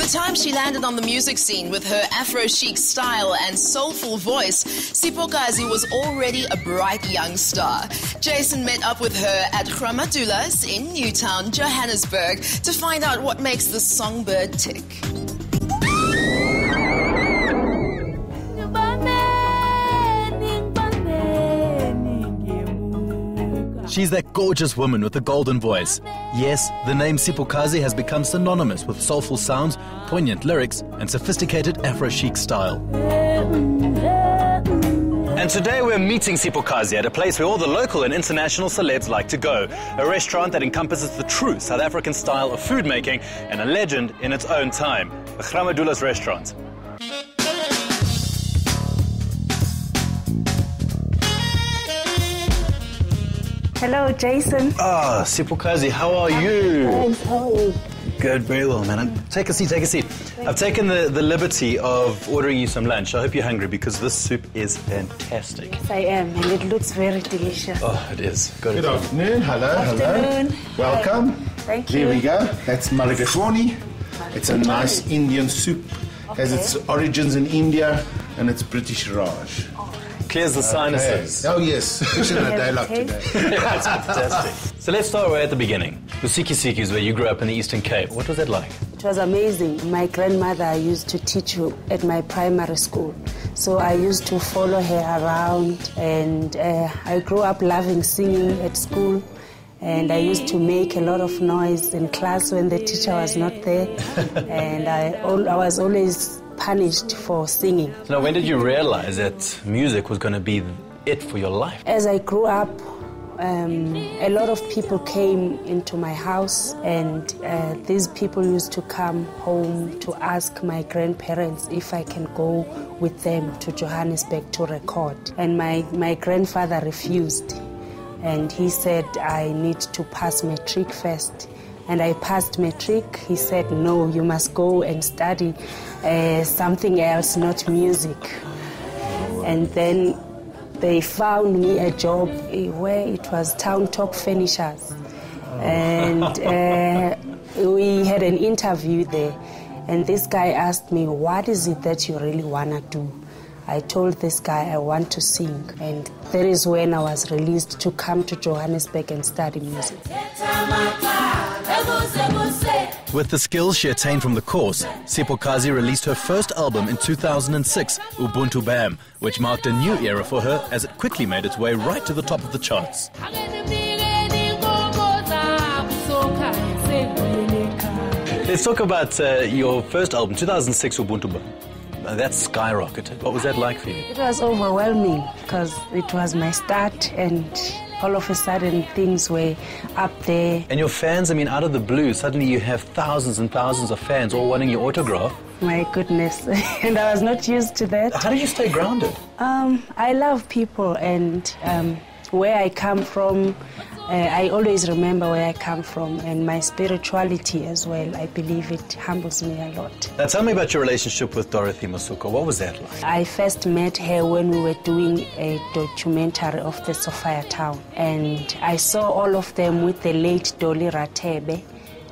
time she landed on the music scene with her Afro-chic style and soulful voice, Siphokazi was already a bright young star. Jason met up with her at Gramadula's in Newtown, Johannesburg, to find out what makes the songbird tick. She's that gorgeous woman with the golden voice. Yes, the name Siphokazi has become synonymous with soulful sounds, poignant lyrics, and sophisticated Afro-chic style. And today we're meeting Siphokazi at a place where all the local and international celebs like to go. A restaurant that encompasses the true South African style of food making and a legend in its own time. The Gramadula's restaurant. Hello, Jason. Ah, Siphokazi, how are you? Thanks, how are you? Good, very well, man. Take a seat, take a seat. I've taken the liberty of ordering you some lunch. I hope you're hungry because this soup is fantastic. Yes, I am, and it looks very delicious. Oh, it is. Good afternoon. Hello. Afternoon. Welcome. Thank you. Here we go. That's mulligatawny. It's a nice Indian soup. Has its origins in India and it's British Raj. Clears the sinuses. Oh, yes. Especially on a day like today. That's fantastic. So let's start right at the beginning. Siki is where you grew up in the Eastern Cape. What was that like? It was amazing. My grandmother used to teach at my primary school. So I used to follow her around, and I grew up loving singing at school. And I used to make a lot of noise in class when the teacher was not there. And I was always punished for singing. So now, when did you realize that music was going to be it for your life? As I grew up, a lot of people came into my house, and these people used to come home to ask my grandparents if I can go with them to Johannesburg to record. And my grandfather refused, and he said I need to pass matric first. And I passed matric. He said, no, you must go and study something else, not music. And then they found me a job where it was Town Top Furnishers. And we had an interview there. And this guy asked me, what is it that you really want to do? I told this guy I want to sing. And that is when I was released to come to Johannesburg and study music. With the skills she attained from the course, Siphokazi released her first album in 2006, Ubuntu Bam, which marked a new era for her as it quickly made its way right to the top of the charts. Let's talk about your first album, 2006, Ubuntu Bam. That skyrocketed. What was that like for you? It was overwhelming because it was my start, and all of a sudden things were up there. And your fans, I mean, out of the blue, suddenly you have thousands and thousands of fans all wanting your autograph. My goodness. And I was not used to that. How do you stay grounded? I love people, and where I come from, I always remember where I come from, and my spirituality as well. I believe it humbles me a lot. Now tell me about your relationship with Dorothy Masuka. What was that like? I first met her when we were doing a documentary of the Sophia town, and I saw all of them with the late Dolly Ratebe,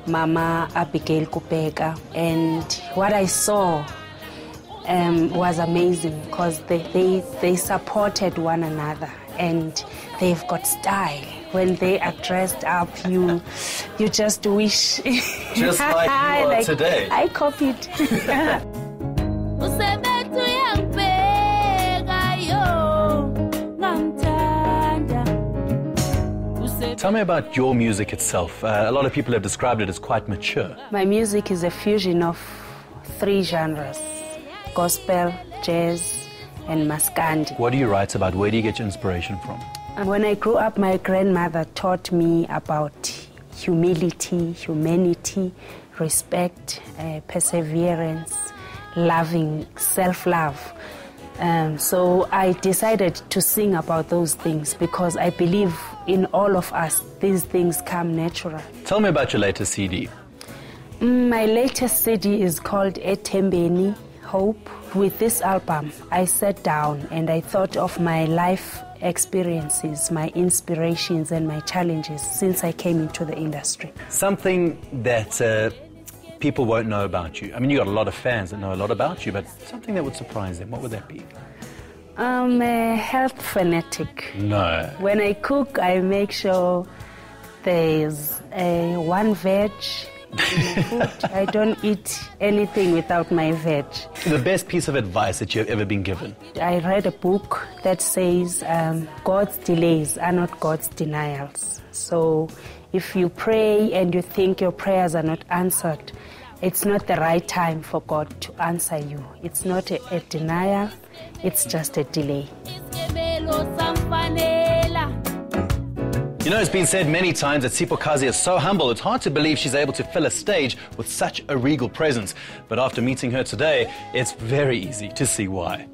Mama Abigail Kupeka, and what I saw was amazing because they supported one another, and they've got style. When they are dressed up, you just wish. Just like you are today. I copied. Tell me about your music itself. A lot of people have described it as quite mature. My music is a fusion of 3 genres: gospel, jazz, and maskandi. What do you write about? Where do you get your inspiration from? When I grew up, my grandmother taught me about humility, humanity, respect, perseverance, loving, self-love. So I decided to sing about those things because I believe in all of us, these things come natural. Tell me about your latest CD. My latest CD is called Etembeni, Hope. With this album, I sat down and I thought of my life experiences, my inspirations and my challenges since I came into the industry. Something that people won't know about you? I mean, you got a lot of fans that know a lot about you, but something that would surprise them, what would that be? I'm a health fanatic. No. When I cook, I make sure there's one veg in the food. I don't eat anything without my veg. The best piece of advice that you've ever been given? I read a book that says God's delays are not God's denials. So if you pray and you think your prayers are not answered, it's not the right time for God to answer you. It's not a denial, it's just a delay. You know, it's been said many times that Siphokazi is so humble, it's hard to believe she's able to fill a stage with such a regal presence. But after meeting her today, it's very easy to see why.